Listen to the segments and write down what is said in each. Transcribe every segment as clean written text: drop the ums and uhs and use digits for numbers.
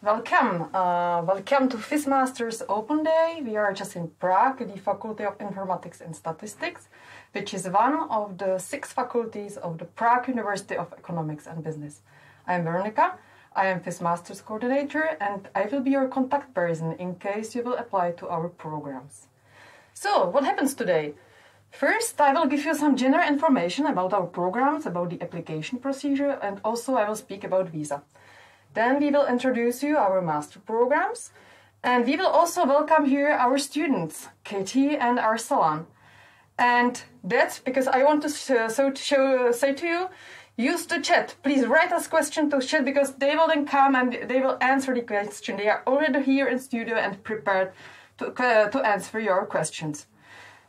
Welcome to FIS Masters Open Day. We are just in Prague, the Faculty of Informatics and Statistics, which is one of the 6 faculties of the Prague University of Economics and Business. I am Veronika, I am FIS Masters Coordinator, and I will be your contact person in case you will apply to our programs. So, what happens today? First, I will give you some general information about our programs, about the application procedure, and also I will speak about visa. Then we will introduce you our master programs, and we will also welcome here our students, Katie and Arsalan. And that's because I want to say to you, use the chat. Please write us questions to chat because they will then come and they will answer the question. They are already here in studio and prepared to answer your questions.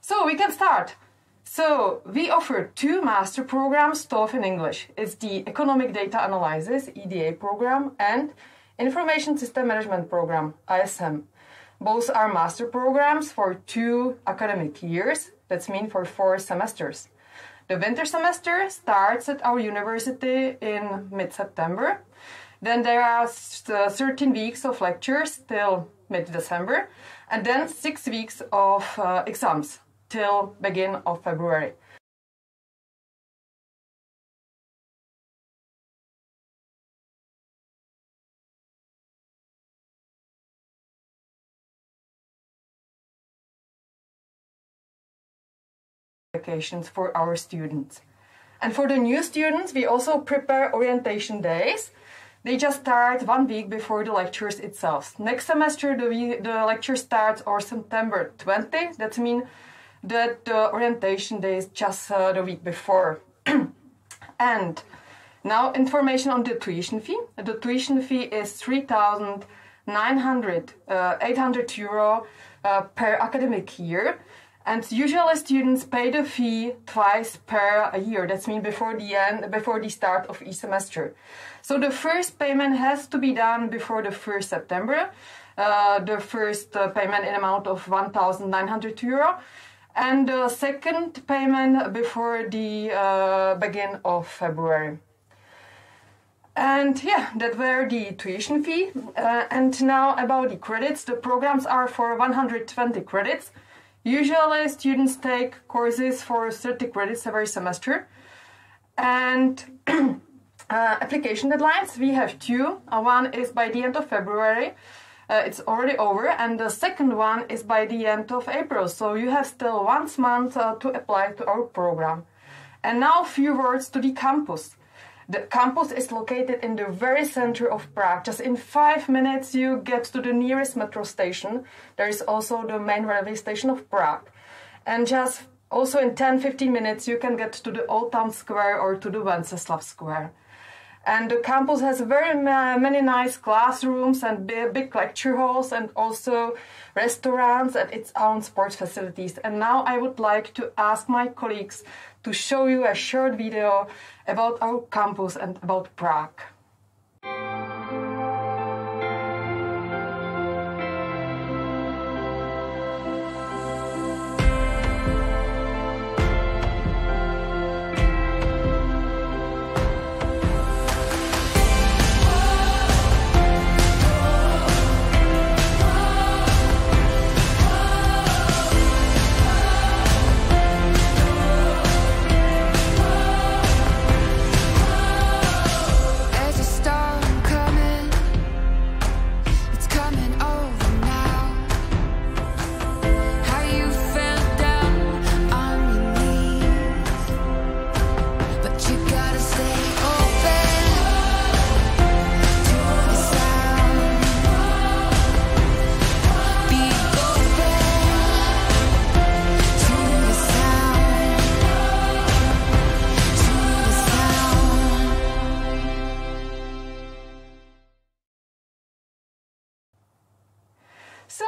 So we can start. So we offer 2 master programs taught in English. It's the Economic Data Analysis, EDA program, and Information System Management program, ISM. Both are master programs for 2 academic years. That means for 4 semesters. The winter semester starts at our university in mid-September. Then there are 13 weeks of lectures till mid-December, and then 6 weeks of exams till beginning of February. Applications for our students. And for the new students, we also prepare orientation days. They just start 1 week before the lectures itself. Next semester, the lecture starts on September 20. That means that the orientation day is just the week before. And now information on the tuition fee. The tuition fee is 3,800 euro per academic year. And usually students pay the fee twice per year. That means before the start of each semester. So the first payment has to be done before the 1st September. The first payment in amount of 1,900 euro. And the second payment before the beginning of February. And yeah, that were the tuition fee. And now about the credits. The programs are for 120 credits. Usually students take courses for 30 credits every semester. And application deadlines, we have 2. One is by the end of February. It's already over, and the second one is by the end of April, so you have still 1 month to apply to our program. And now a few words to the campus. The campus is located in the very center of Prague. Just in 5 minutes you get to the nearest metro station. There is also the main railway station of Prague. And just also in 10-15 minutes you can get to the Old Town Square or to the Wenceslav Square. And the campus has very many nice classrooms and big lecture halls and also restaurants and its own sports facilities. And now I would like to ask my colleagues to show you a short video about our campus and about Prague.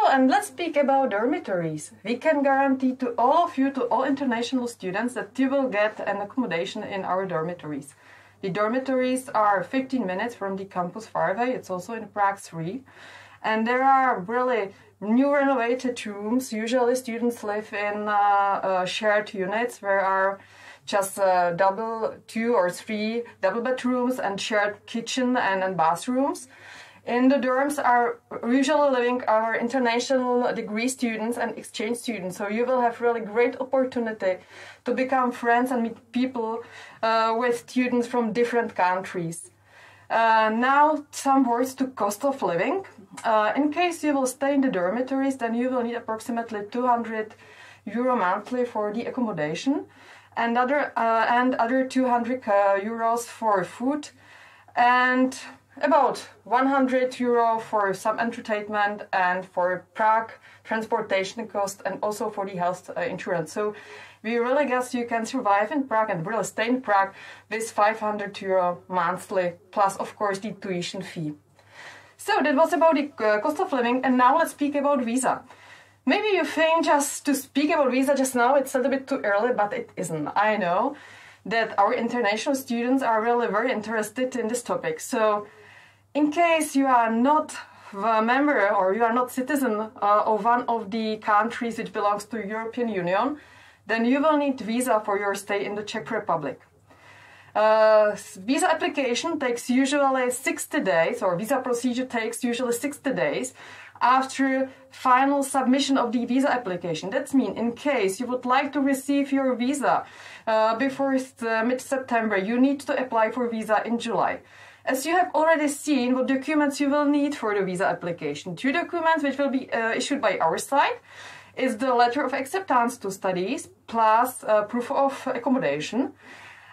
And let's speak about dormitories. We can guarantee to all of you, to all international students, that you will get an accommodation in our dormitories. The dormitories are 15 minutes from the campus far away. It's also in Prague 3. And there are really new renovated rooms. Usually students live in shared units where are just 2 or 3 double bedrooms and shared kitchen and bathrooms. In the dorms are usually living our international degree students and exchange students, so you will have really great opportunity to become friends and meet people with students from different countries. Now some words to cost of living. In case you will stay in the dormitories, then you will need approximately €200 monthly for the accommodation and other 200 euros for food, and about €100 for some entertainment and for Prague transportation cost and also for the health insurance. So we really guess you can survive in Prague and really stay in Prague with €500 monthly, plus of course the tuition fee. So that was about the cost of living, and now let's speak about visa. Maybe you think just to speak about visa just now it's a little bit too early, but it isn't. I know that our international students are really very interested in this topic. So in case you are not a member or you are not citizen of one of the countries which belongs to European Union, then you will need visa for your stay in the Czech Republic. Visa application takes usually 60 days, or visa procedure takes usually 60 days after final submission of the visa application. That means in case you would like to receive your visa before mid-September, you need to apply for visa in July. As you have already seen what documents you will need for the visa application. 2 documents which will be issued by our side is the letter of acceptance to studies plus proof of accommodation.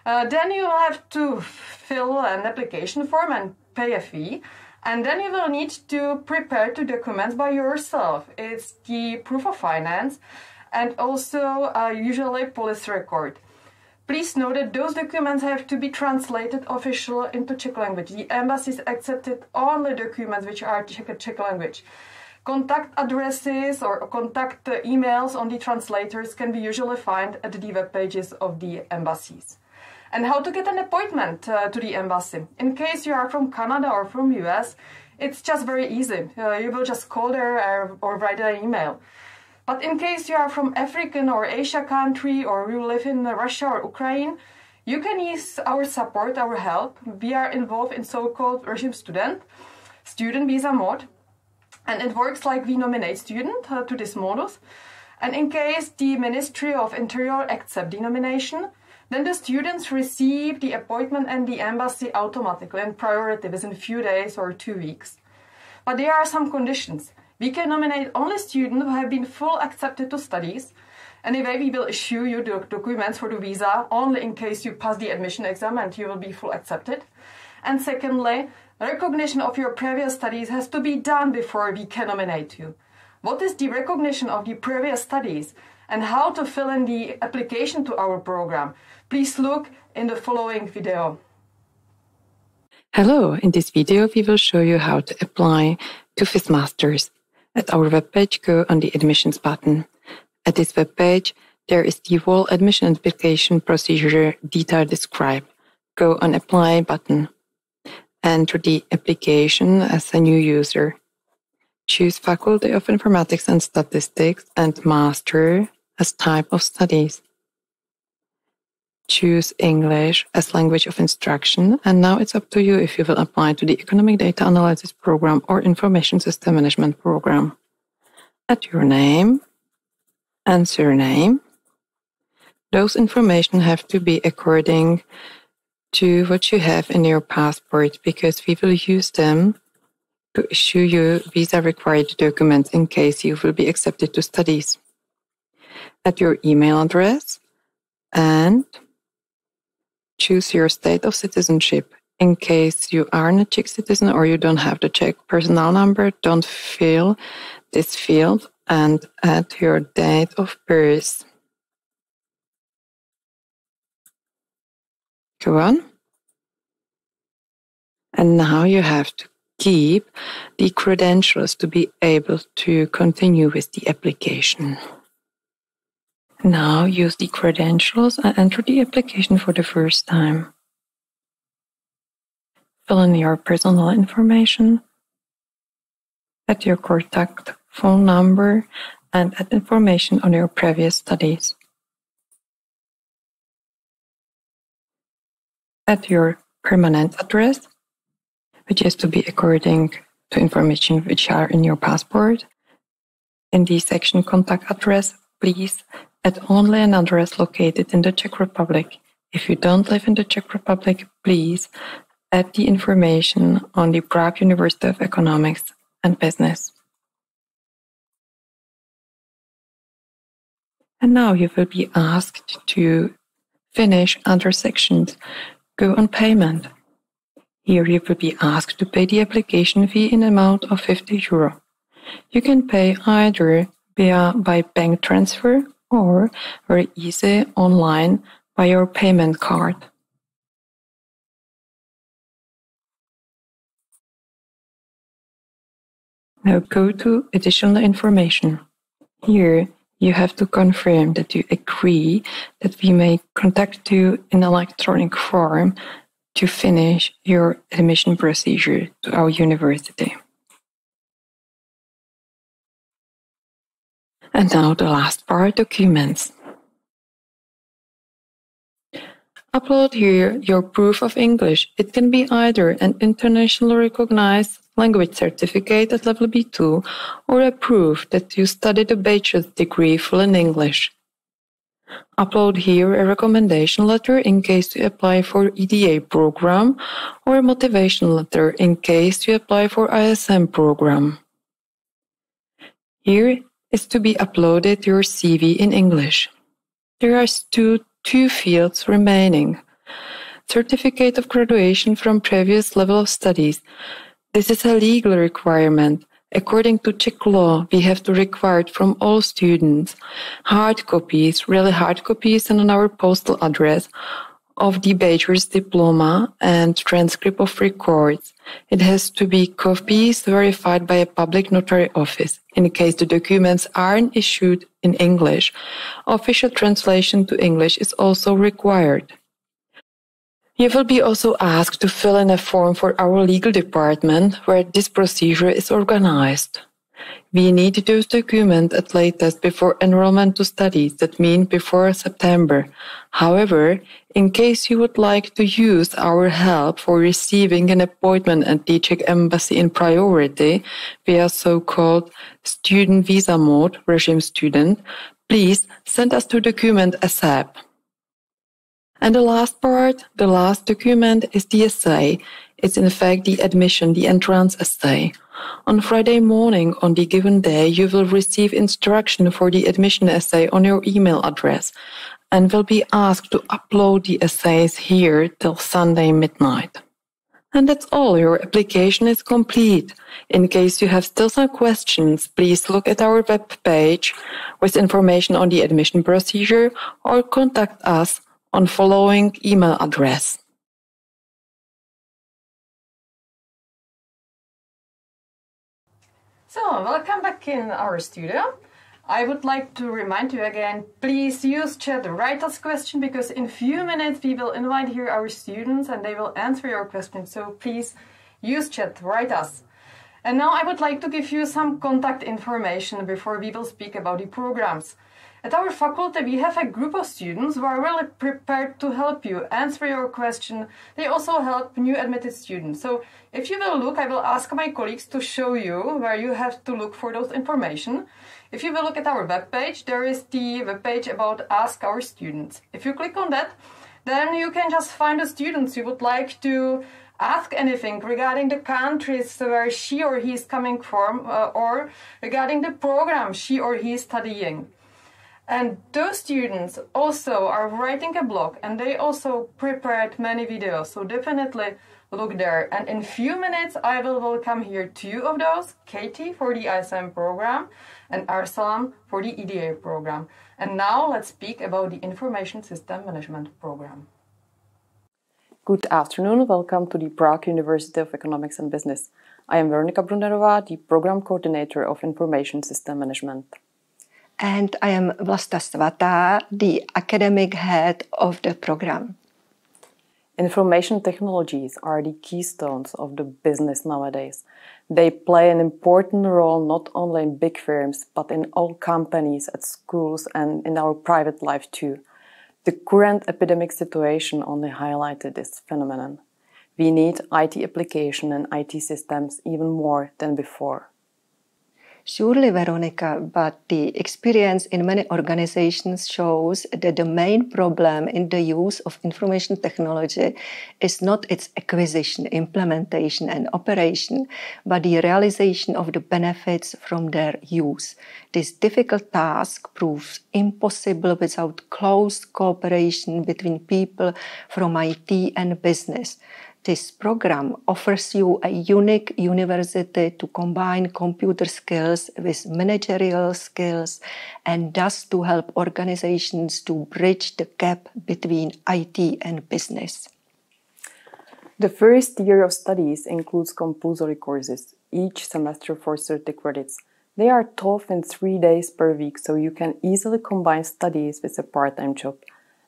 Then you will have to fill an application form and pay a fee. And then you will need to prepare 2 documents by yourself. It's the proof of finance and also usually police record. Please note that those documents have to be translated officially into Czech language. The embassies accepted only documents which are Czech language. Contact addresses or contact emails on the translators can be usually found at the web pages of the embassies. And how to get an appointment to the embassy. In case you are from Canada or from US, it's just very easy. You will just call there or write an email. But in case you are from African or Asia country, or you live in Russia or Ukraine, you can use our support, our help. We are involved in so-called regime student visa mode. And it works like we nominate student to this modus. And in case the Ministry of Interior accepts the nomination, then the students receive the appointment and the embassy automatically in priority within a few days or 2 weeks. But there are some conditions. We can nominate only students who have been full accepted to studies. Anyway, we will issue you the documents for the visa only in case you pass the admission exam and you will be full accepted. And secondly, recognition of your previous studies has to be done before we can nominate you. What is the recognition of the previous studies and how to fill in the application to our program? Please look in the following video. Hello, in this video we will show you how to apply to FIS Masters. At our webpage, go on the admissions button. At this webpage, there is the whole admission application procedure detail described. Go on Apply button. Enter the application as a new user. Choose Faculty of Informatics and Statistics and Master as type of studies. Choose English as language of instruction, and now it's up to you if you will apply to the Economic Data Analysis Program or Information System Management Program. Add your name and surname. Those information have to be according to what you have in your passport, because we will use them to issue you visa-required documents in case you will be accepted to studies. Add your email address and choose your state of citizenship. In case you aren't a Czech citizen or you don't have the Czech personal number, don't fill this field and add your date of birth. Go on. And now you have to keep the credentials to be able to continue with the application. Now use the credentials and enter the application for the first time. Fill in your personal information, add your contact phone number, and add information on your previous studies. Add your permanent address, which is to be according to information which are in your passport. In the section Contact Address, please add only an address located in the Czech Republic. If you don't live in the Czech Republic, please add the information on the Prague University of Economics and Business. And now you will be asked to finish other sections. Go on payment. Here you will be asked to pay the application fee in amount of €50. You can pay either by bank transfer or very easy online by your payment card. Now go to additional information. Here you have to confirm that you agree that we may contact you in electronic form to finish your admission procedure to our university. And now the last part, documents. Upload here your proof of English. It can be either an internationally recognized language certificate at level B2 or a proof that you studied a bachelor's degree full in English. Upload here a recommendation letter in case you apply for EDA program or a motivation letter in case you apply for ISM program. Here is to be uploaded your CV in English. There are two fields remaining. Certificate of graduation from previous level of studies. This is a legal requirement. According to Czech law, we have to require it from all students. Hard copies, really hard copies, and on our postal address of the bachelor's diploma and transcript of records. It has to be copies verified by a public notary office. In case the documents aren't issued in English, official translation to English is also required. You will be also asked to fill in a form for our legal department where this procedure is organized. We need those documents at latest before enrollment to studies, that means before September. However, in case you would like to use our help for receiving an appointment at the Czech Embassy in priority via so-called student visa mode, regime student, please send us the document ASAP. And the last part, the last document is the essay. It's in fact the admission, the entrance essay. On Friday morning, on the given day, you will receive instruction for the admission essay on your email address and will be asked to upload the essays here till Sunday midnight. And that's all. Your application is complete. In case you have still some questions, please look at our web page with information on the admission procedure or contact us on following email address. So, welcome back in our studio. I would like to remind you again, please use chat, write us question, because in few minutes we will invite here our students and they will answer your questions. So please use chat, write us. And now I would like to give you some contact information before we will speak about the programs. At our faculty, we have a group of students who are really prepared to help you, answer your question. They also help new admitted students. So if you will look, I will ask my colleagues to show you where you have to look for those information. If you will look at our webpage, there is the webpage about Ask Our Students. If you click on that, then you can just find the students you would like to ask anything regarding the countries where she or he is coming from, or regarding the program she or he is studying. And those students also are writing a blog and they also prepared many videos, so definitely look there. And in few minutes I will welcome here two of those, Katie for the ISM program and Arsalan for the EDA program. And now let's speak about the Information System Management program. Good afternoon, welcome to the Prague University of Economics and Business. I am Veronika Brunnerová, the Program Coordinator of Information System Management. And I am Vlasta Svatá, the academic head of the program. Information technologies are the keystones of the business nowadays. They play an important role not only in big firms, but in all companies, at schools and in our private life too. The current epidemic situation only highlighted this phenomenon. We need IT application and IT systems even more than before. Surely, Veronica, but the experience in many organizations shows that the main problem in the use of information technology is not its acquisition, implementation, and operation, but the realization of the benefits from their use. This difficult task proves impossible without close cooperation between people from IT and business. This program offers you a unique university to combine computer skills with managerial skills and thus to help organizations to bridge the gap between IT and business. The first year of studies includes compulsory courses, each semester for 30 credits. They are taught in 3 days per week, so you can easily combine studies with a part-time job.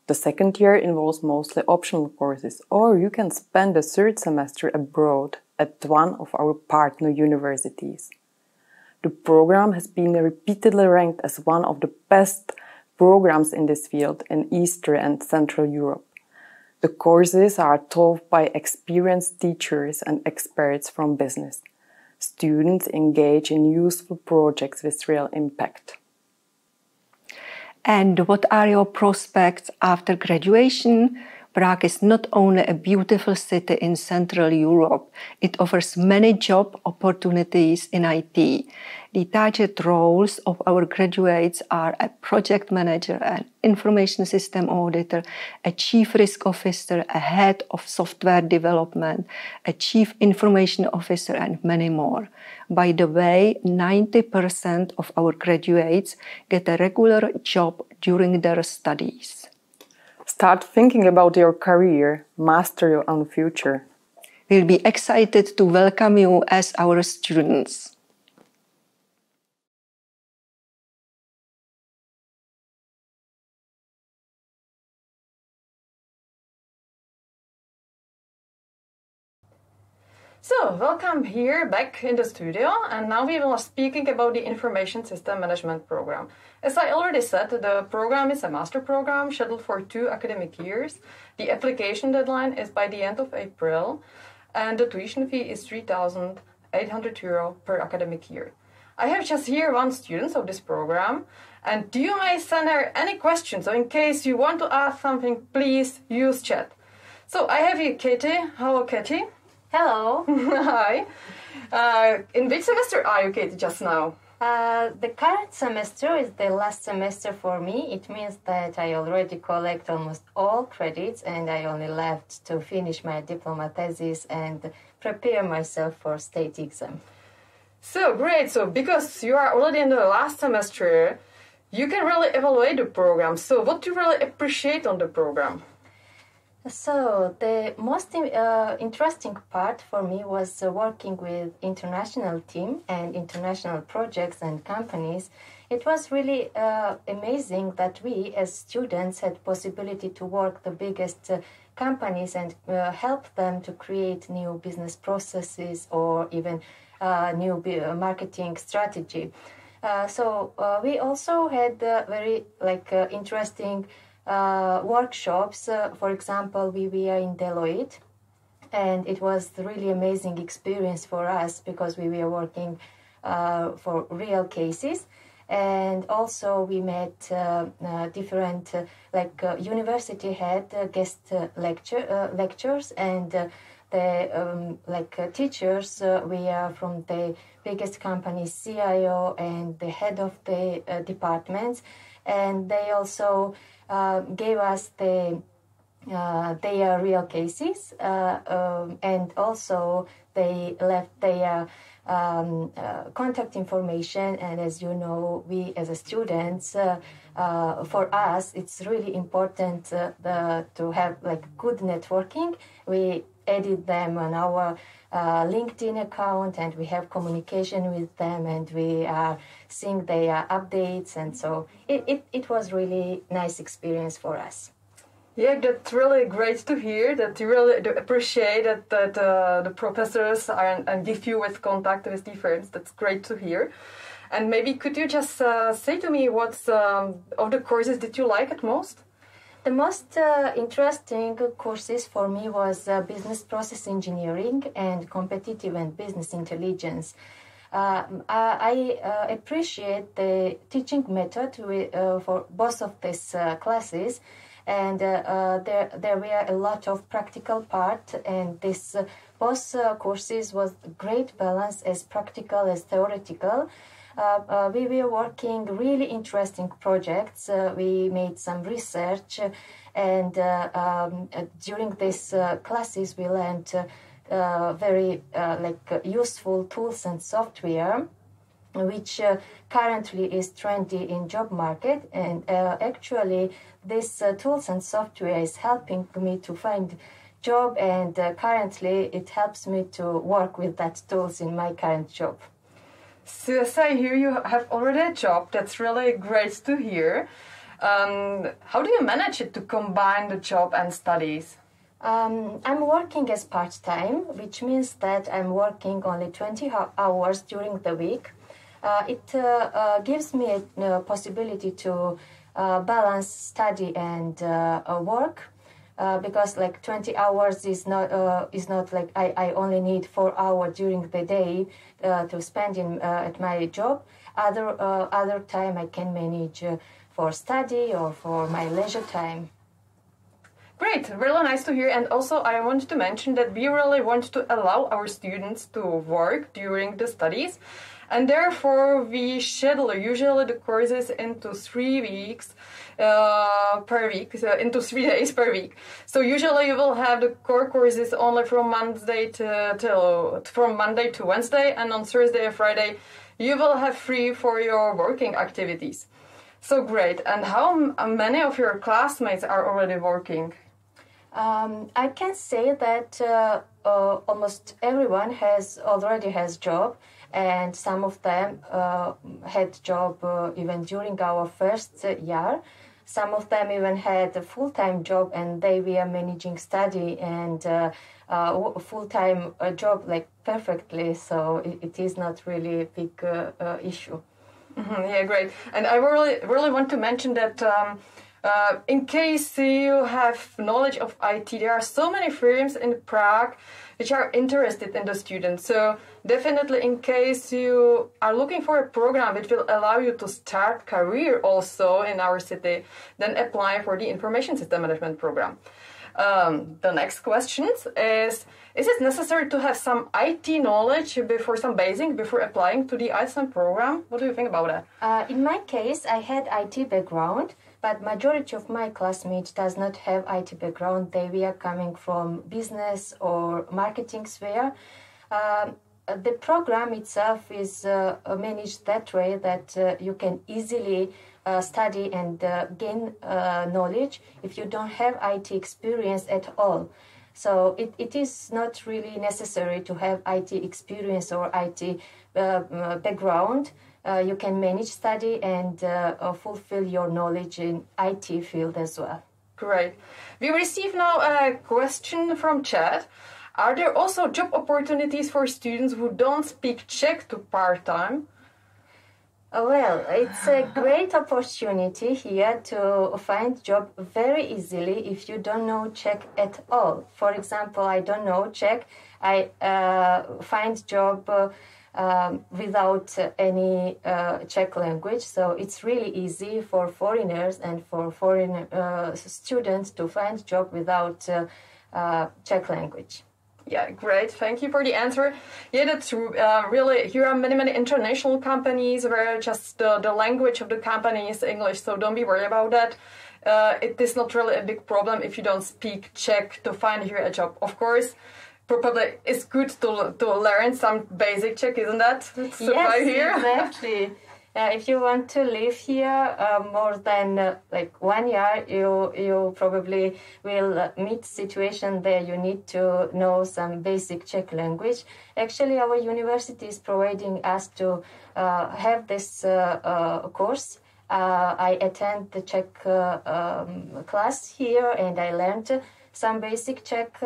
The second year involves mostly optional courses, or you can spend the third semester abroad at one of our partner universities. The program has been repeatedly ranked as one of the best programs in this field in Eastern and Central Europe. The courses are taught by experienced teachers and experts from business. Students engage in useful projects with real impact. And what are your prospects after graduation? Prague is not only a beautiful city in Central Europe, it offers many job opportunities in IT. The target roles of our graduates are a project manager, an information system auditor, a chief risk officer, a head of software development, a chief information officer, and many more. By the way, 90% of our graduates get a regular job during their studies. Start thinking about your career, master your own future. We'll be excited to welcome you as our students. So, welcome here back in the studio, and now we will be speaking about the Information System Management Program. As I already said, the program is a master program scheduled for 2 academic years. The application deadline is by the end of April, and the tuition fee is €3,800 per academic year. I have just here one student of this program, and you may send her any questions, so in case you want to ask something, please use chat. So, I have here Katie. Hello, Katie. Hello. Hi. In which semester are you, Katie, just now? The current semester is the last semester for me. It means that I already collect almost all credits and I only left to finish my diploma thesis and prepare myself for state exam. So great. So because you are already in the last semester, you can really evaluate the program. So what do you really appreciate on the program? So the most interesting part for me was working with international team and international projects and companies. It was really amazing that we as students had possibility to work the biggest companies and help them to create new business processes or even new marketing strategy. So we also had very interesting workshops. For example, we were in Deloitte, and it was a really amazing experience for us because we were working for real cases, and also we met different university had guest lectures and the teachers. We are from the biggest companies, CIO and the head of the departments, and they also gave us their real cases, and also they left their contact information. And as you know, we as a students, for us, it's really important to have good networking. We added them on our LinkedIn account, and we have communication with them, and we are seeing their updates, and so it was really nice experience for us. Yeah, that's really great to hear, that you really appreciate that the professors are and give you with contact with different. That's great to hear. And maybe could you just say to me what of the courses did you like at most? The most interesting courses for me was business process engineering and competitive and business intelligence. I appreciate the teaching method for both of these classes, and there were a lot of practical part, and this both courses was great balance as practical as theoretical. We were working really interesting projects. We made some research, and during these classes we learned very useful tools and software, which currently is trendy in job market. And actually, this tools and software is helping me to find job, and currently it helps me to work with that tools in my current job. So I hear you have already a job. That's really great to hear. How do you manage it to combine the job and studies? I'm working as part-time, which means that I'm working only 20 hours during the week. It gives me a possibility to balance study and work. Because like 20 hours is not like I only need 4 hours during the day to spend at my job. Other time I can manage for study or for my leisure time. Great, really nice to hear. And also I want to mention that we really want to allow our students to work during the studies, and therefore we schedule usually the courses into 3 weeks per week, so into 3 days per week. So usually you will have the core courses only from Monday to Wednesday, and on Thursday and Friday you will have free for your working activities. So great. And how many of your classmates are already working? I can say that almost everyone already has job, and some of them had job even during our first year. Some of them even had a full-time job, and they were managing study and full-time job like perfectly. So it is not really a big issue. Mm-hmm, yeah, great. And I really want to mention that in case you have knowledge of IT, there are so many firms in Prague which are interested in the students. So definitely, in case you are looking for a program which will allow you to start career also in our city, then apply for the information system management program. The next question is it necessary to have some IT knowledge before applying to the ISM program? What do you think about that? In my case, I had IT background, but majority of my classmates does not have IT background. They were coming from business or marketing sphere. The program itself is managed that way that you can easily study and gain knowledge if you don't have IT experience at all. So it is not really necessary to have IT experience or IT background. You can manage study and fulfill your knowledge in IT field as well. Great. We receive now a question from chat. Are there also job opportunities for students who don't speak Czech to part-time? Well, it's a great opportunity here to find job very easily if you don't know Czech at all. For example, I don't know Czech. I find job without any Czech language. So it's really easy for foreigners and for foreign students to find job without Czech language. Yeah, great. Thank you for the answer. Yeah, that's really, here are many international companies where just the language of the company is English, so don't be worried about that. It is not really a big problem if you don't speak Czech to find here a job. Of course, probably it's good to learn some basic Czech, isn't that? Yes, exactly. If you want to live here more than like 1 year, you probably will meet situation there you need to know some basic Czech language. Actually, our university is providing us to have this course. I attend the Czech class here, and I learned some basic Czech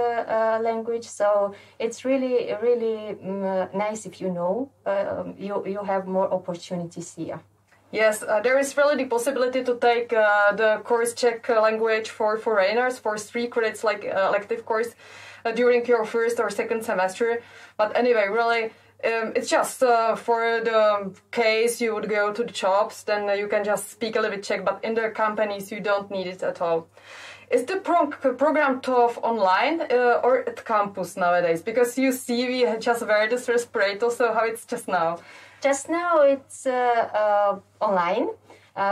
language. So it's really nice if you know. You have more opportunities here. Yes, there is really the possibility to take the course Czech language for foreigners for 3 credits, like elective course, during your first or second semester. But anyway, really, it's just for the case you would go to the jobs, then you can just speak a little bit Czech, but in the companies you don't need it at all. Is the program taught online or at campus nowadays? Because you see, we just wear this respirator, so how it's just now? Just now it's online.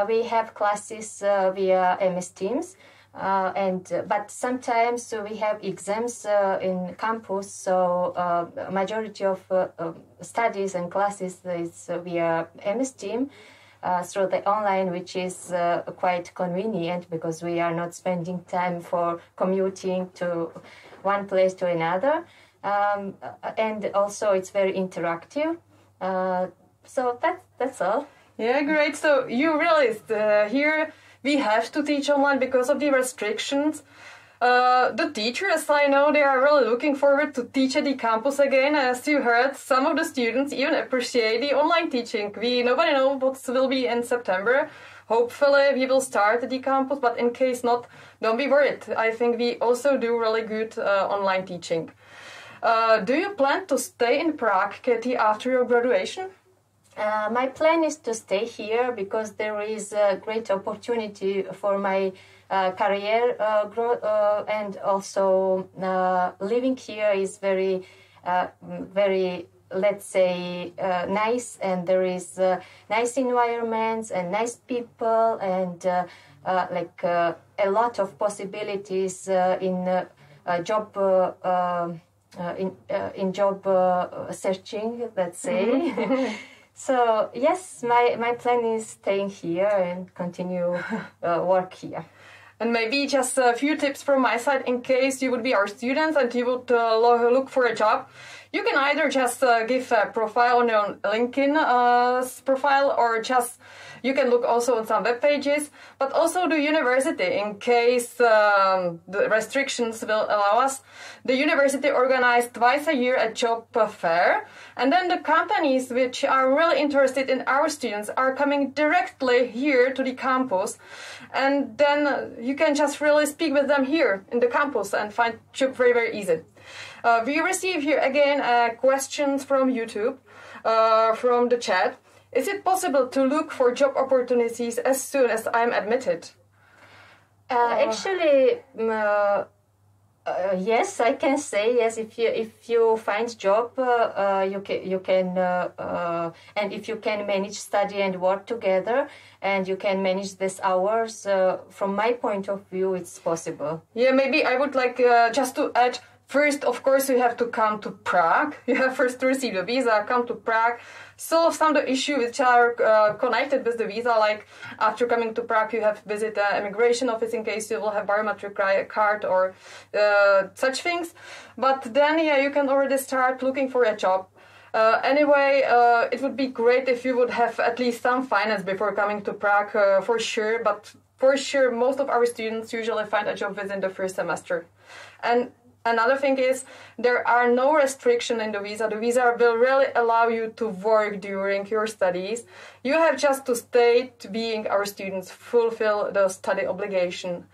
We have classes via MS Teams, but sometimes we have exams in campus. So majority of studies and classes is via MS Team through the online, which is quite convenient because we are not spending time for commuting to one place to another, and also it's very interactive. So that's all. Yeah, great. So you realized here we have to teach online because of the restrictions. The teachers, I know, they are really looking forward to teach at the campus again. As you heard, some of the students even appreciate the online teaching. Nobody knows what will be in September. Hopefully we will start at the campus, but in case not, don't be worried. I think we also do really good online teaching. Do you plan to stay in Prague, Katie, after your graduation? My plan is to stay here because there is a great opportunity for my career growth, and also living here is very, let's say, nice, and there is nice environments and nice people, and a lot of possibilities in job. In job searching, let's say. So yes, my plan is staying here and continue work here. And maybe just a few tips from my side in case you would be our students and you would look for a job. You can either just give a profile on your LinkedIn profile, or just you can look also on some web pages, but also the university in case the restrictions will allow us. The university organized twice a year a job fair, and then the companies which are really interested in our students are coming directly here to the campus, and then you can just really speak with them here in the campus and find job very, very easy. We receive here again questions from YouTube, from the chat. Is it possible to look for job opportunities as soon as I'm admitted? Actually, yes, I can say yes. If you find job, you can and if you can manage study and work together, and you can manage these hours. From my point of view, it's possible. Yeah, maybe I would like just to add. First, of course, you have to come to Prague. You have first to receive the visa, come to Prague, solve some of the issues which are connected with the visa. Like after coming to Prague, you have to visit the immigration office in case you will have biometric card or such things. But then, yeah, you can already start looking for a job. Anyway, it would be great if you would have at least some finance before coming to Prague, for sure. But for sure, most of our students usually find a job within the first semester. And another thing is, there are no restrictions in the visa. The visa will really allow you to work during your studies. You have just to stay to being our students, fulfill the study obligation.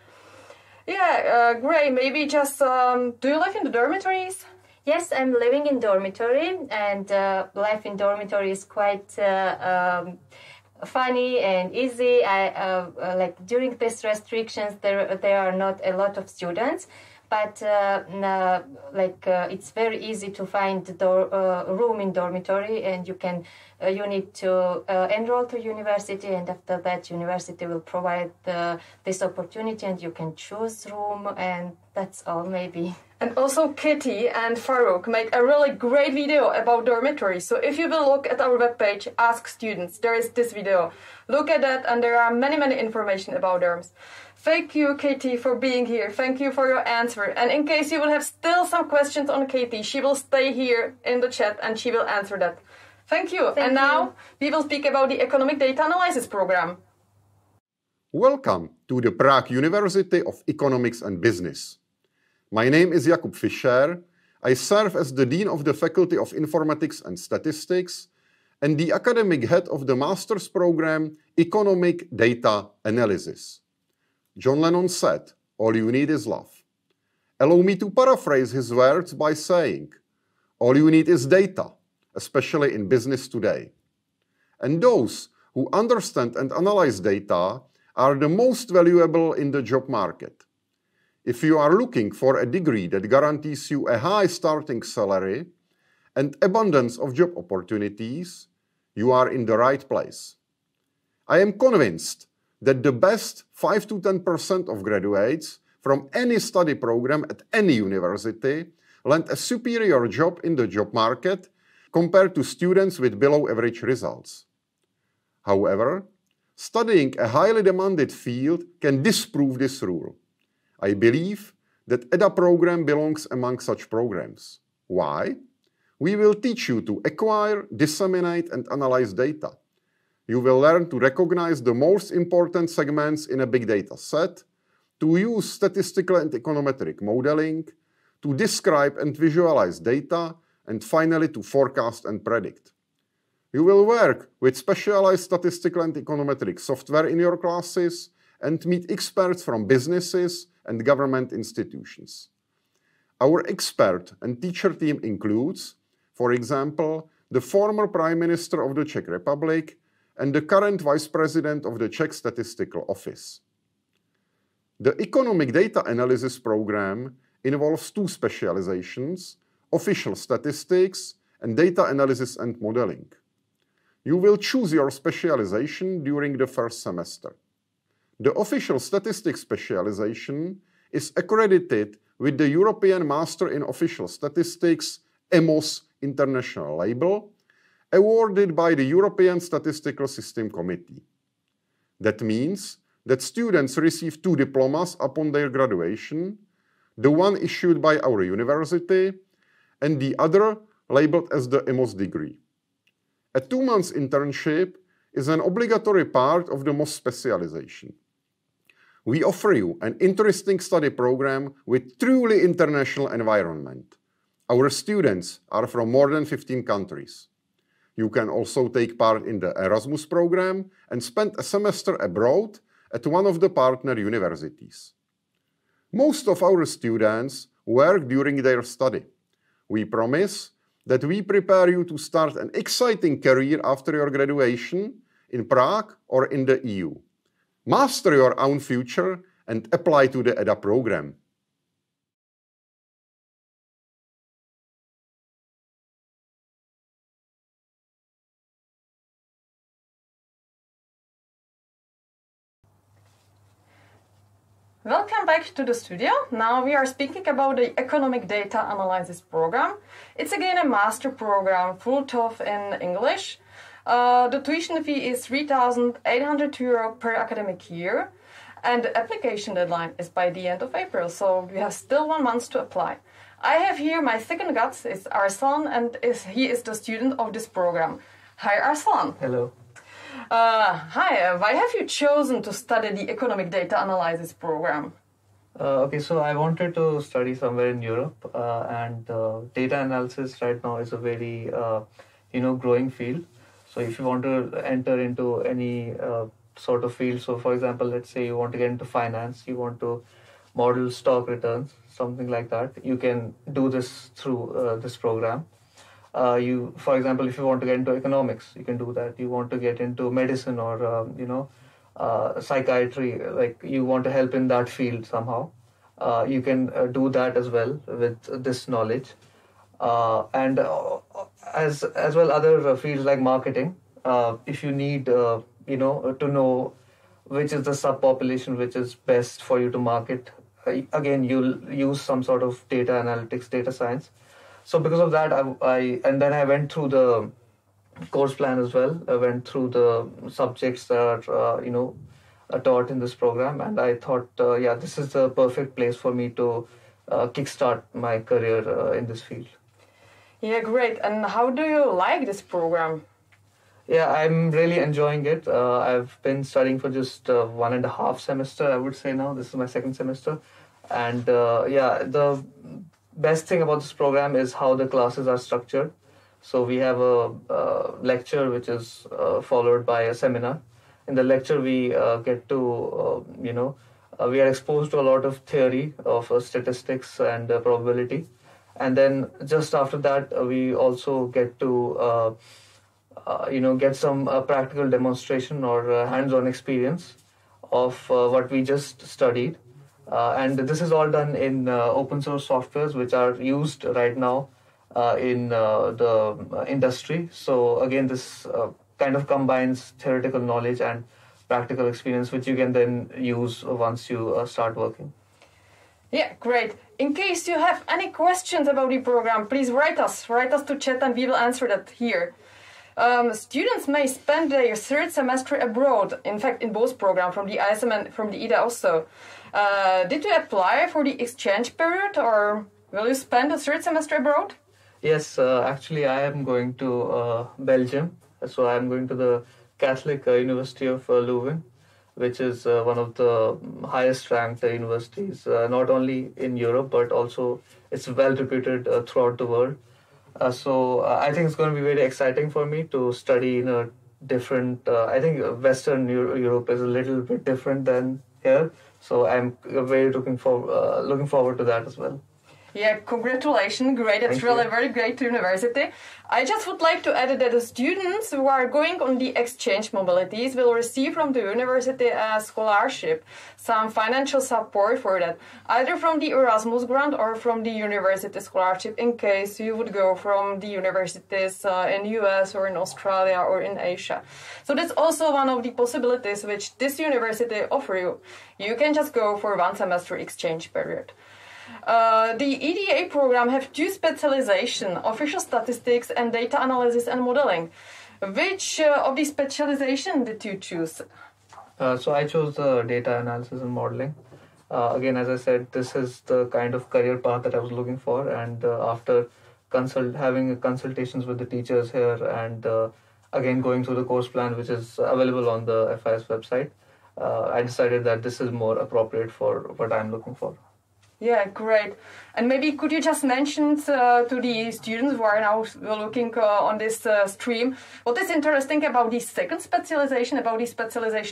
Yeah, great. Maybe just, do you live in the dormitories? Yes, I'm living in dormitory, and life in dormitory is quite funny and easy. Like during these restrictions, there are not a lot of students. But it's very easy to find room in dormitory, and you need to enroll to university, and after that university will provide this opportunity, and you can choose room, and that's all maybe. And also Kitty and Farouk make a really great video about dormitories. So if you will look at our webpage, Ask Students, there is this video. Look at that, and there are many information about dorms. Thank you, Katie, for being here. Thank you for your answer. And in case you will have still some questions on Katie, she will stay here in the chat and she will answer that. Thank you. And now we will speak about the Economic Data Analysis program. Welcome to the Prague University of Economics and Business. My name is Jakub Fischer. I serve as the Dean of the Faculty of Informatics and Statistics, and the academic head of the master's program, Economic Data Analysis. John Lennon said, "All you need is love." Allow me to paraphrase his words by saying, all you need is data, especially in business today. And those who understand and analyze data are the most valuable in the job market. If you are looking for a degree that guarantees you a high starting salary and abundance of job opportunities, you are in the right place. I am convinced that the best 5 to 10% of graduates from any study program at any university land a superior job in the job market compared to students with below average results. However, studying a highly demanded field can disprove this rule. I believe that EDA program belongs among such programs. Why? We will teach you to acquire, disseminate, and analyze data. You will learn to recognize the most important segments in a big data set, to use statistical and econometric modeling, to describe and visualize data, and finally to forecast and predict. You will work with specialized statistical and econometric software in your classes and meet experts from businesses and government institutions. Our expert and teacher team includes, for example, the former Prime Minister of the Czech Republic and the current Vice President of the Czech Statistical Office. The Economic Data Analysis program involves two specializations, official statistics and data analysis and modeling. You will choose your specialization during the first semester. The official statistics specialization is accredited with the European Master in Official Statistics EMOS international label, awarded by the European Statistical System Committee. That means that students receive 2 diplomas upon their graduation, the one issued by our university and the other labeled as the EMOS degree. A 2-month internship is an obligatory part of the MOS specialization. We offer you an interesting study program with truly international environment. Our students are from more than 15 countries. You can also take part in the Erasmus program and spend a semester abroad at one of the partner universities. Most of our students work during their study. We promise that we prepare you to start an exciting career after your graduation in Prague or in the EU. Master your own future and apply to the EDA program. Welcome back to the studio. Now we are speaking about the Economic Data Analysis program. It's again a master program, full TOEFL in English. The tuition fee is €3,800 per academic year, and the application deadline is by the end of April, so we have still 1 month to apply. I have here my second guest, is Arslan, and he is the student of this program. Hi Arslan. Hello. Hi, why have you chosen to study the Economic Data Analysis program? Okay, so I wanted to study somewhere in Europe, and data analysis right now is a very, growing field. So if you want to enter into any sort of field, so for example, let's say you want to get into finance, you want to model stock returns, something like that, you can do this through this program. For example, if you want to get into economics, you can do that. You want to get into medicine or, psychiatry, like you want to help in that field somehow, you can do that as well with this knowledge. And as well other fields like marketing, if you need, to know which is the subpopulation which is best for you to market, again, you'll use some sort of data analytics, data science. So because of that, I went through the course plan as well. I went through the subjects that are taught in this program, and I thought, this is the perfect place for me to kickstart my career in this field. Yeah, great. And how do you like this program? Yeah, I'm really enjoying it. I've been studying for just 1.5 semester, I would say now. This is my second semester. And the best thing about this program is how the classes are structured. So we have a lecture which is followed by a seminar. In the lecture, we get to, we are exposed to a lot of theory of statistics and probability. And then just after that, we also get to, get some practical demonstration or hands-on experience of what we just studied. And this is all done in open source softwares which are used right now in the industry. So again, this kind of combines theoretical knowledge and practical experience, which you can then use once you start working. Yeah, great. In case you have any questions about the program, please write us to chat and we will answer that here. Students may spend their third semester abroad, in fact in both programs, from the ISM and from the IDA also. Did you apply for the exchange period or will you spend the third semester abroad? Yes, actually I am going to Belgium. So I am going to the Catholic University of Leuven, which is one of the highest ranked universities, not only in Europe, but also it's well reputed throughout the world. So I think it's going to be very exciting for me to study in a different, I think Western Europe is a little bit different than here. So I'm very looking forward to that as well. Yeah, congratulations. Great. It's really a very great university. I just would like to add that the students who are going on the exchange mobilities will receive from the university a scholarship, some financial support for that, either from the Erasmus grant or from the university scholarship in case you would go from the universities in US or in Australia or in Asia. So that's also one of the possibilities which this university offers you. You can just go for one semester exchange period. The EDA program have two specializations, official statistics and data analysis and modeling. Which of these specializations did you choose? So I chose the data analysis and modeling. Again, as I said, this is the kind of career path that I was looking for. And after having consultations with the teachers here and again going through the course plan, which is available on the FIS website, I decided that this is more appropriate for what I'm looking for. Yeah, great. And maybe could you just mention to the students who are now looking on this stream, what is interesting about the second specialization,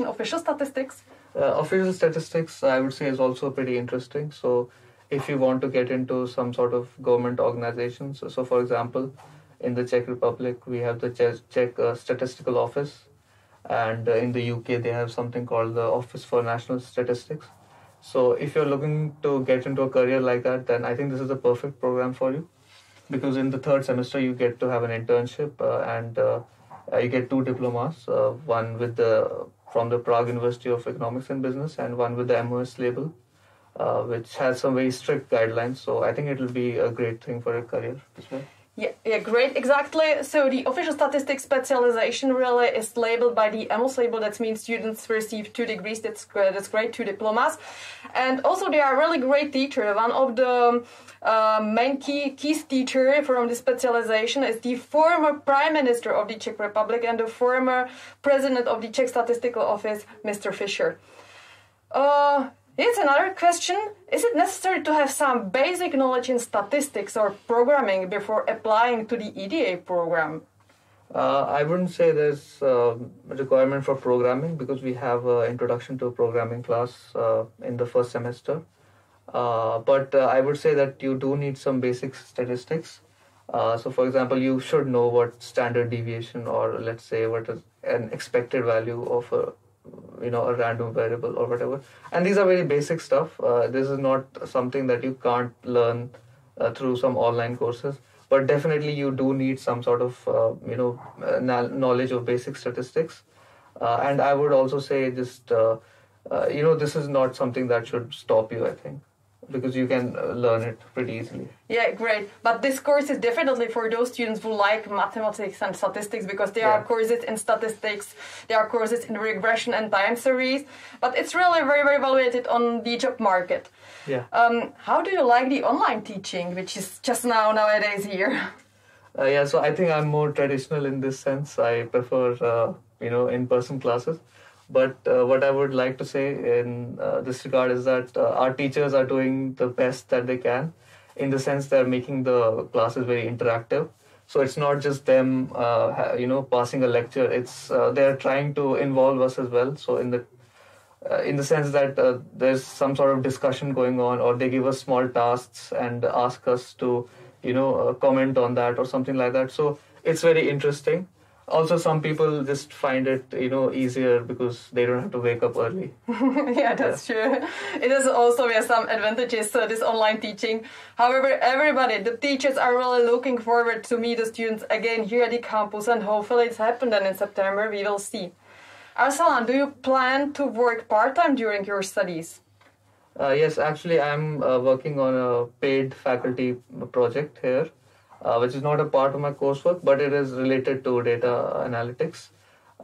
official statistics? Official statistics, I would say, is also pretty interesting. So if you want to get into some sort of government organizations, so for example, in the Czech Republic, we have the Czech Statistical Office. And in the UK, they have something called the Office for National Statistics. So if you're looking to get into a career like that, then I think this is the perfect program for you. Because in the third semester, you get to have an internship and you get 2 diplomas, one from the Prague University of Economics and Business and one with the MOS label, which has some very strict guidelines. So I think it will be a great thing for your career as well. Yeah, great, exactly. So the official statistics specialization really is labeled by the MOS label. That means students receive 2 degrees. That's great, 2 diplomas. And also they are really great teachers. One of the main key teacher from the specialization is the former Prime Minister of the Czech Republic and the former President of the Czech Statistical Office, Mr. Fischer. Here's another question. Is it necessary to have some basic knowledge in statistics or programming before applying to the EDA program? I wouldn't say there's a requirement for programming because we have an introduction to a programming class in the first semester. But I would say that you do need some basic statistics. So for example, you should know what standard deviation or let's say what is an expected value of a random variable or whatever. And these are very basic stuff. This is not something that you can't learn through some online courses. But definitely you do need some sort of, knowledge of basic statistics. And I would also say just, this is not something that should stop you, I think, because you can learn it pretty easily. Yeah, great. But this course is definitely for those students who like mathematics and statistics because there are courses in statistics, there are courses in regression and time series, but it's really very, very evaluated on the job market. Yeah. How do you like the online teaching, which is just nowadays here? So I think I'm more traditional in this sense. I prefer, in-person classes. But what I would like to say in this regard is that our teachers are doing the best that they can in the sense they're making the classes very interactive. So it's not just them, passing a lecture. It's they're trying to involve us as well. So in the sense that there's some sort of discussion going on, or they give us small tasks and ask us to, comment on that or something like that. So it's very interesting. Also, some people just find it, easier because they don't have to wake up early. Yeah, that's true. It is also have some advantages, this online teaching. However, everybody, the teachers are really looking forward to meet the students again here at the campus, and hopefully it's happened then in September, we will see. Arsalan, do you plan to work part-time during your studies? Yes, actually, I'm working on a paid faculty project here, which is not a part of my coursework, but it is related to data analytics.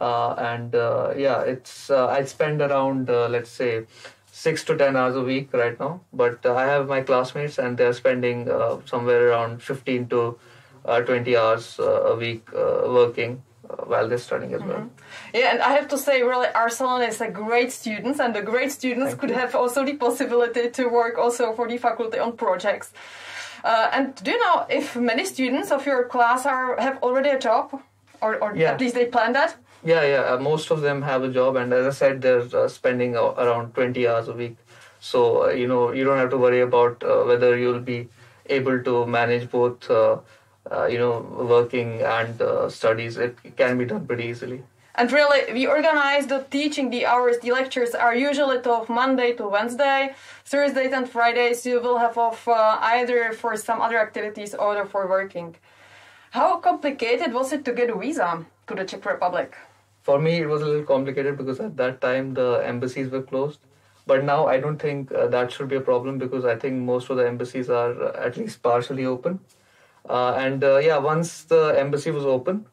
I spend around, let's say, 6 to 10 hours a week right now. But I have my classmates, and they're spending somewhere around 15 to 20 hours a week working while they're studying as well. Yeah, and I have to say, really, Arsalan is a great student, and the great students could have also the possibility to work also for the faculty on projects. And do you know if many students of your class have already a job, or at least they plan that? Yeah. Most of them have a job, and as I said, they're spending around 20 hours a week. So you don't have to worry about whether you'll be able to manage both. Working and studies. It can be done pretty easily. And really, we organize the teaching, the hours, the lectures are usually of Monday to Wednesday. Thursdays and Fridays you will have off either for some other activities or for working. How complicated was it to get a visa to the Czech Republic? For me, it was a little complicated because at that time the embassies were closed. But now I don't think that should be a problem, because I think most of the embassies are at least partially open. Once the embassy was open,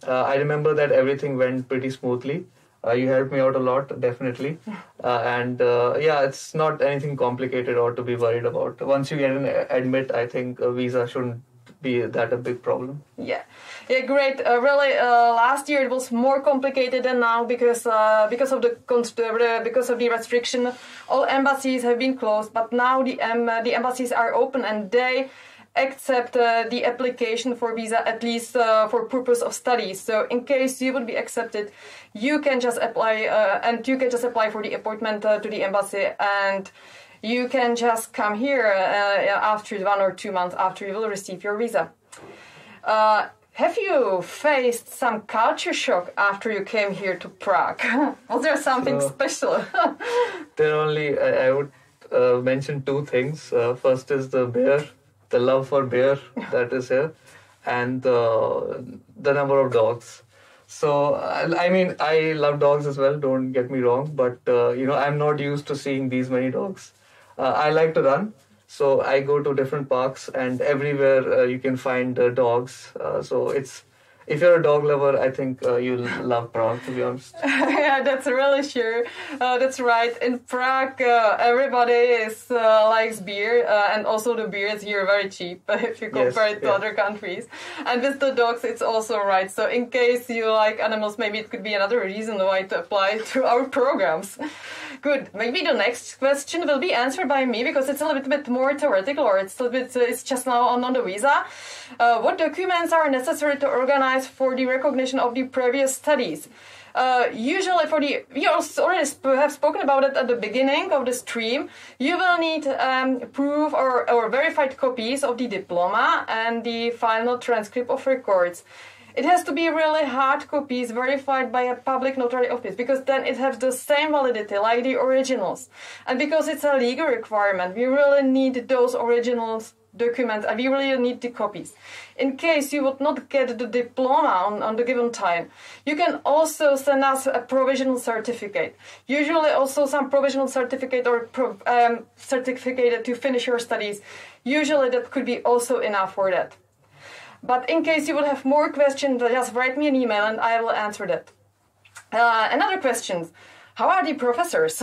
I remember that everything went pretty smoothly. You helped me out a lot, definitely. It's not anything complicated or to be worried about. Once you get an admit, I think a visa shouldn't be that a big problem. Yeah, great. Last year it was more complicated than now because of the restriction. All embassies have been closed, but now the embassies are open, and they accept the application for visa, at least for purpose of studies. So in case you would be accepted, you can just apply for the appointment to the embassy, and you can just come here after 1 or 2 months after you will receive your visa. Have you faced some culture shock after you came here to Prague? Was there something special? I would mention 2 things. First is the love for beer that is here, and the number of dogs. So, I love dogs as well, don't get me wrong, but, I'm not used to seeing these many dogs. I like to run, so I go to different parks, and everywhere you can find dogs. If you're a dog lover, I think you'll love Prague, to be honest. Yeah, that's really sure. That's right. In Prague, everybody likes beer, and also the beer is here very cheap if you compare it to other countries. And with the dogs, it's also right. So in case you like animals, maybe it could be another reason why to apply to our programs. Good. Maybe the next question will be answered by me, because it's a little bit more theoretical, or it's just now on the visa. What documents are necessary to organize for the recognition of the previous studies? Usually we also already have spoken about it at the beginning of the stream. You will need proof or verified copies of the diploma and the final transcript of records. It has to be really hard copies verified by a public notary office, because then it has the same validity like the originals. And because it's a legal requirement, we really need those originals documents, and we really need the copies. In case you would not get the diploma on the given time, you can also send us a provisional certificate. Usually also some provisional certificate or certificate to finish your studies. Usually that could be also enough for that. But in case you would have more questions, just write me an email and I will answer that. Another question. How are the professors?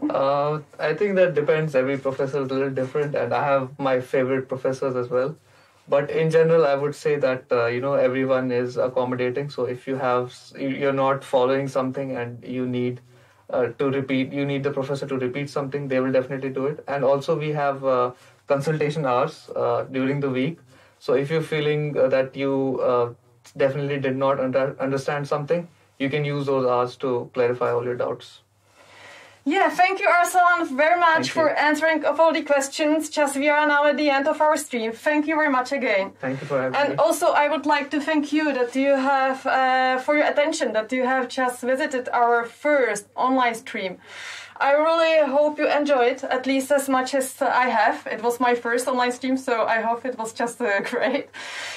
I think that depends. Every professor is a little different, and I have my favorite professors as well. But in general, I would say that, everyone is accommodating. So if you're not following something and you need to repeat, you need the professor to repeat something, they will definitely do it. And also we have consultation hours during the week. So if you're feeling that you definitely did not understand something, you can use those hours to clarify all your doubts. Yeah, thank you, Arsalan, very much for answering of all the questions. Just we are now at the end of our stream. Thank you very much again. Thank you for having me. And also, I would like to thank you that you have, for your attention, that you have just visited our first online stream. I really hope you enjoyed at least as much as I have. It was my first online stream, so I hope it was just great.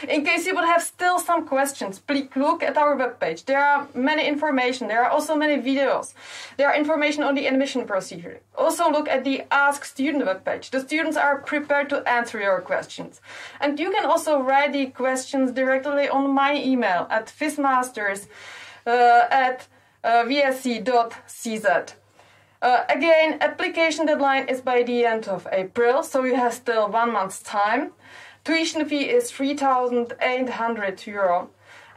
In case you would have still some questions, please look at our webpage. There are many information. There are also many videos. There are information on the admission procedure. Also look at the Ask Student webpage. The students are prepared to answer your questions. And you can also write the questions directly on my email at fismasters@vsc.cz. Again, application deadline is by the end of April, so you have still 1 month's time. Tuition fee is €3,800.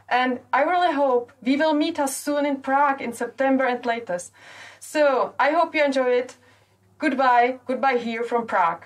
And I really hope we will meet us soon in Prague in September and latest. So I hope you enjoy it. Goodbye here from Prague.